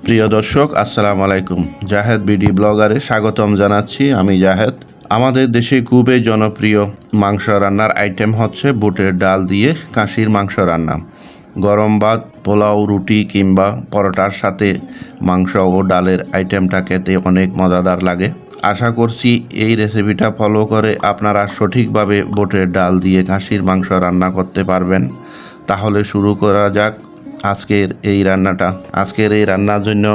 প্রিয় দর্শক, আসসালামু আলাইকুম। জাহেদ বিডি ব্লগারে স্বাগতম জানাচ্ছি। আমি জাহেদ। আমাদের দেশে খুবই জনপ্রিয় মাংস রান্নার আইটেম হচ্ছে বুটের ডাল দিয়ে খাসির মাংস রান্না। গরম ভাত, পোলাও, রুটি কিংবা পরোটার সাথে মাংস ও ডালের আইটেমটা খেতে অনেক মজাদার লাগে। আশা করছি এই রেসিপিটা ফলো করে আপনারা সঠিকভাবে বুটের ডাল দিয়ে খাসির মাংস রান্না করতে পারবেন। তাহলে শুরু করা যাক আজকের এই রান্নার জন্য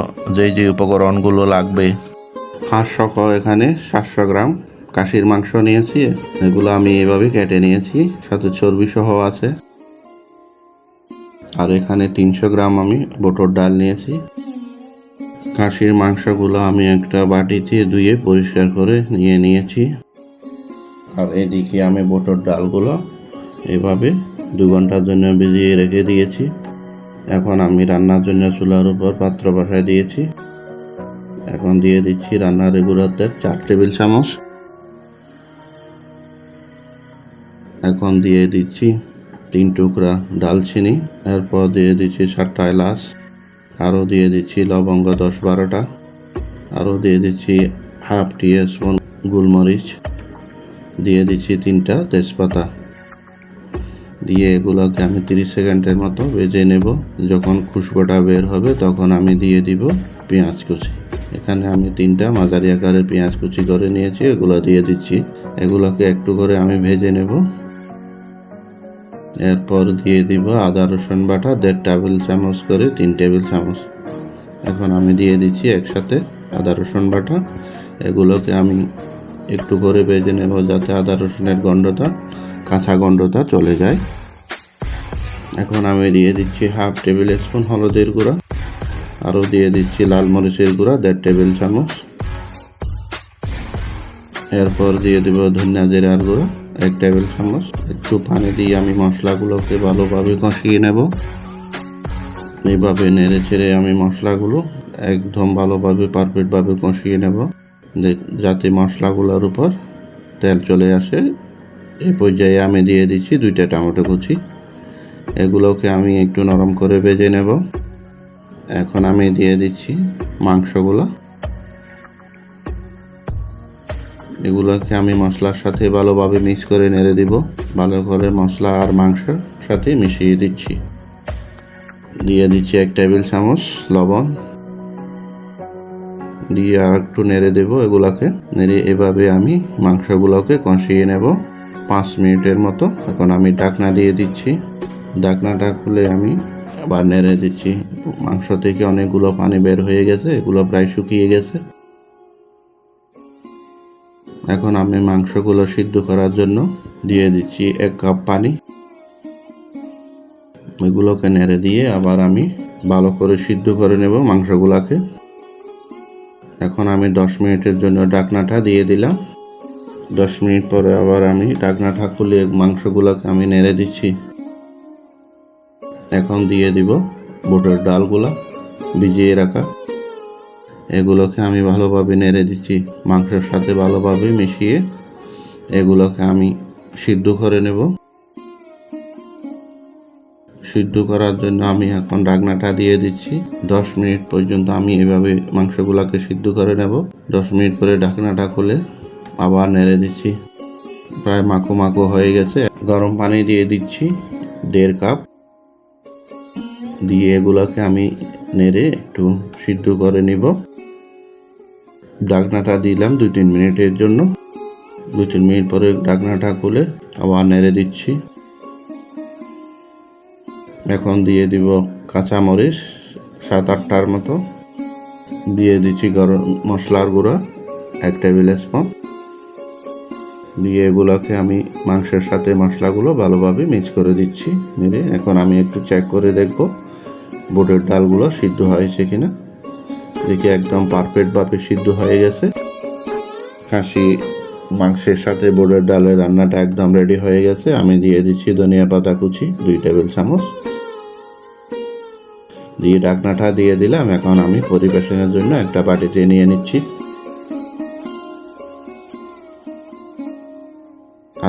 যে উপকরণগুলো লাগবে: হাঁস সহ এখানে 700 গ্রাম খাসির মাংস নিয়েছি। এগুলো আমি এভাবে কেটে নিয়েছি, সাথে চর্বি সহ আছে। আর এখানে 300 গ্রাম আমি বুটের ডাল নিয়েছি। খাসির মাংসগুলো আমি একটা বাটিতে ধুয়ে পরিষ্কার করে নিয়েছি। আর এদিকে আমি বুটের ডালগুলো এভাবে 2 ঘন্টার জন্য ভিজিয়ে রেখে দিয়েছি। এখন আমি রান্নার জন্য চুলার উপর পাত্র বসায় দিয়েছি। এখন দিয়ে দিচ্ছি রান্নার রেগুলার তেল 4 টেবিল চামচ। এখন দিয়ে দিচ্ছি 3 টুকরা ডালচিনি। এরপর দিয়ে দিচ্ছি 7টা এলাচ। আরও দিয়ে দিচ্ছি লবঙ্গ 10-12টা। আরও দিয়ে দিচ্ছি হাফ টিস্পুন গোলমরিচ। দিয়ে দিচ্ছি 3টা তেজপাতা। দিয়ে এগুলোকে আমি 30 সেকেন্ডের মতো ভেজে নেব। যখন খুশবোটা বের হবে তখন আমি দিয়ে দিব পেঁয়াজ কুচি। এখানে আমি 3টা মাঝারি আকারের পেঁয়াজ কুচি করে নিয়েছি, এগুলো দিয়ে দিচ্ছি। এগুলোকে একটু করে আমি ভেজে নেব। এরপর দিয়ে দিব আদা রসুন বাটা 1.5 টেবিল চামচ করে 3 টেবিল চামচ। এখন আমি দিয়ে দিচ্ছি একসাথে আদা রসুন বাটা। এগুলোকে আমি একটু করে ভেজে নেব যাতে আদা রসুনের কাঁচা গন্ধটা চলে যায়। এখন আমি দিয়ে দিচ্ছি হাফ টেবিল স্পুন হলুদের গুঁড়া। আরও দিয়ে দিচ্ছি লাল মরিচের গুঁড়া 1.5 টেবিল চামচ। এরপর দিয়ে দিব ধনিয়া জিরার গুঁড়া 1 টেবিল চামচ। একটু পানি দিয়ে আমি মশলাগুলোকে ভালোভাবে কষিয়ে নেব। এইভাবে নেড়ে চেড়ে আমি মশলাগুলো একদম ভালোভাবে পারফেক্টভাবে কষিয়ে নেব, যাতে মশলাগুলোর উপর তেল চলে আসে। এই পর্যায়ে আমি দিয়ে দিচ্ছি 2টা টমেটো কুচি। এগুলোকে আমি একটু নরম করে ভেজে নেব। এখন আমি দিয়ে দিচ্ছি মাংসগুলো। এগুলোকে আমি মশলার সাথে ভালোভাবে মিক্স করে নেড়ে দিব। ভালো করে মশলা আর মাংসের সাথে মিশিয়ে দিচ্ছি। দিয়ে দিচ্ছি 1 টেবিল চামচ লবণ। দিয়ে আর একটু নেড়ে দেব। এগুলোকে নেড়ে এভাবে আমি মাংসগুলোকে কষিয়ে নেব 5 মিনিটের মতো। এখন আমি ঢাকনা দিয়ে দিচ্ছি। ঢাকনাটা খুলে আমি আবার নেড়ে দিচ্ছি। মাংস থেকে অনেকগুলো পানি বের হয়ে গেছে, এগুলো প্রায় শুকিয়ে গেছে। এখন আমি মাংসগুলো সিদ্ধ করার জন্য দিয়ে দিচ্ছি 1 কাপ পানি। এগুলোকে নেড়ে দিয়ে আবার আমি ভালো করে সিদ্ধ করে নেব মাংসগুলোকে। এখন আমি 10 মিনিটের জন্য ঢাকনাটা দিয়ে দিলাম। 10 মিনিট পরে আবার আমি ঢাকনাটা খুলে মাংসগুলোকে আমি নেড়ে দিচ্ছি। এখন দিয়ে দিব বুটের ডালগুলো ভিজিয়ে রাখা। এগুলোকে আমি ভালোভাবে নেড়ে দিচ্ছি, মাংসের সাথে ভালোভাবে মিশিয়ে এগুলোকে আমি সিদ্ধ করে নেব। সিদ্ধ করার জন্য আমি এখন ঢাকনাটা দিয়ে দিচ্ছি। 10 মিনিট পর্যন্ত আমি এভাবে মাংসগুলোকে সিদ্ধ করে নেব। 10 মিনিট পরে ঢাকনাটা খুলে আবার নেড়ে দিচ্ছি। প্রায় মাখো মাখো হয়ে গেছে। গরম পানি দিয়ে দিচ্ছি 1.5 কাপ। দিয়ে এগুলোকে আমি নেড়ে একটু সিদ্ধ করে নিব। ঢাকনাটা দিলাম 2-3 মিনিটের জন্য। 2-3 মিনিট পরে ঢাকনাটা খুলে আবার নেড়ে দিচ্ছি। এখন দিয়ে দিব কাঁচামরিচ 7-8টার মতো। দিয়ে দিচ্ছি গরম মশলার গুঁড়া 1 টেবিল স্পুন। দিয়ে এগুলোকে আমি মাংসের সাথে মশলাগুলো ভালোভাবে মিক্স করে দিচ্ছি। নেড়ে এখন আমি একটু চেক করে দেখব বুটের ডালগুলো সিদ্ধ হয়েছে কিনা। দেখি একদম পারফেক্টভাবে সিদ্ধ হয়ে গেছে। খাসি মাংসের সাথে বুটের ডালের রান্নাটা একদম রেডি হয়ে গেছে। আমি দিয়ে দিচ্ছি ধনিয়া পাতা কুচি 2 টেবিল চামচ। দিয়ে ঢাকনাটা দিয়ে দিলাম। এখন আমি পরিবেশনের জন্য একটা বাটিতে নিয়ে নিচ্ছি।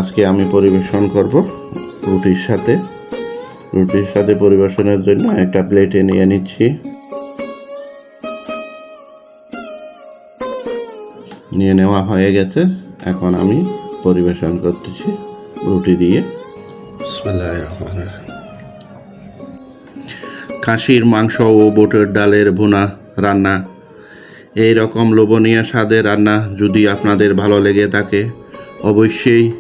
আজকে আমি পরিবেশন করব রুটির সাথে পরিবেশনের জন্য একটা প্লেটে নিয়ে নিচ্ছি। নিয়ে নেওয়া হয়ে গেছে। এখন আমি পরিবেশন করতেছি রুটি দিয়ে। বিসমিল্লাহির রহমানির রহিম। খাসির মাংস ও বুটের ডালের ভুনা রান্না। এই রকম লোভনীয় স্বাদের রান্না যদি আপনাদের ভালো লেগে থাকে, অবশ্যই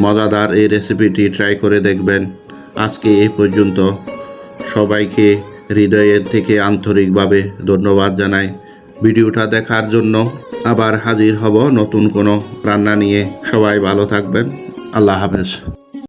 মজাদার এই রেসিপিটি ট্রাই করে দেখবেন। আজকে এই পর্যন্ত। সবাইকে হৃদয়ের থেকে আন্তরিকভাবে ধন্যবাদ জানাই ভিডিওটা দেখার জন্য। আবার হাজির হব নতুন কোনো রান্না নিয়ে। সবাই ভালো থাকবেন। আল্লাহ হাফেজ।